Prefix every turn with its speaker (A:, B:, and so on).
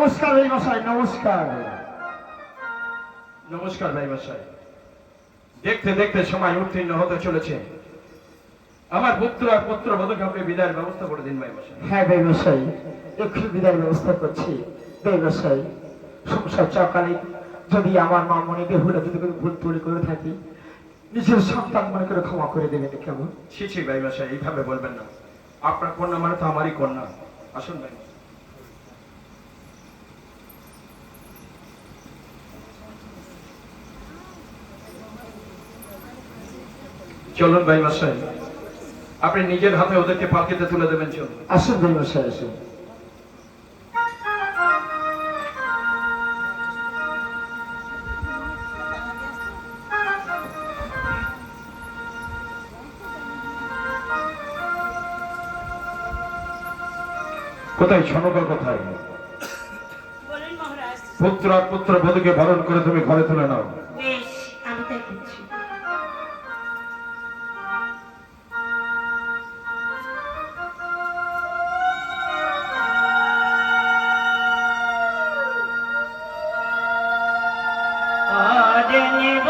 A: নমস্কার ভাই মশাই, নমস্কার।
B: নমস্কার ভাই মশাই। দেখতে দেখতে সময় উত্তীর্ণ হতে চলেছে। আমার পুত্র আর পুত্র বধূকে আপনি বিদায়ের ব্যবস্থা করে দিন ভাই মশাই।
A: হ্যাঁ ভাই মশাই, এক্ষুনি বিদায়ের ব্যবস্থা করছি। ভাই মশাই, সংসার চকালে যদি আমার মা মনে বেহুলা যদি কোনো ভুল তুলি করে থাকি, নিজের সন্তান মনে করে ক্ষমা করে দেবেন কেমন?
B: ছি ছি ভাই মশাই, এইভাবে বলবেন না। আপনার কন্যা মানে তো আমারই কন্যা। আসুন ভাই মশাই। চলুন ভাই মশাই, আপনি নিজের হাতে ওদেরকে পালকিতে তুলে দেবেন। চলুন।
A: আসুন ভাই মশাই, আসুন।
B: কোথায় সনকা কোথায়?
C: বলেন মহারাজ।
B: পুত্র আর পুত্র বধূকে বরণ করে তুমি ঘরে তুলে নাও।
C: বেশ, আমি তাই করছি। আজ নেব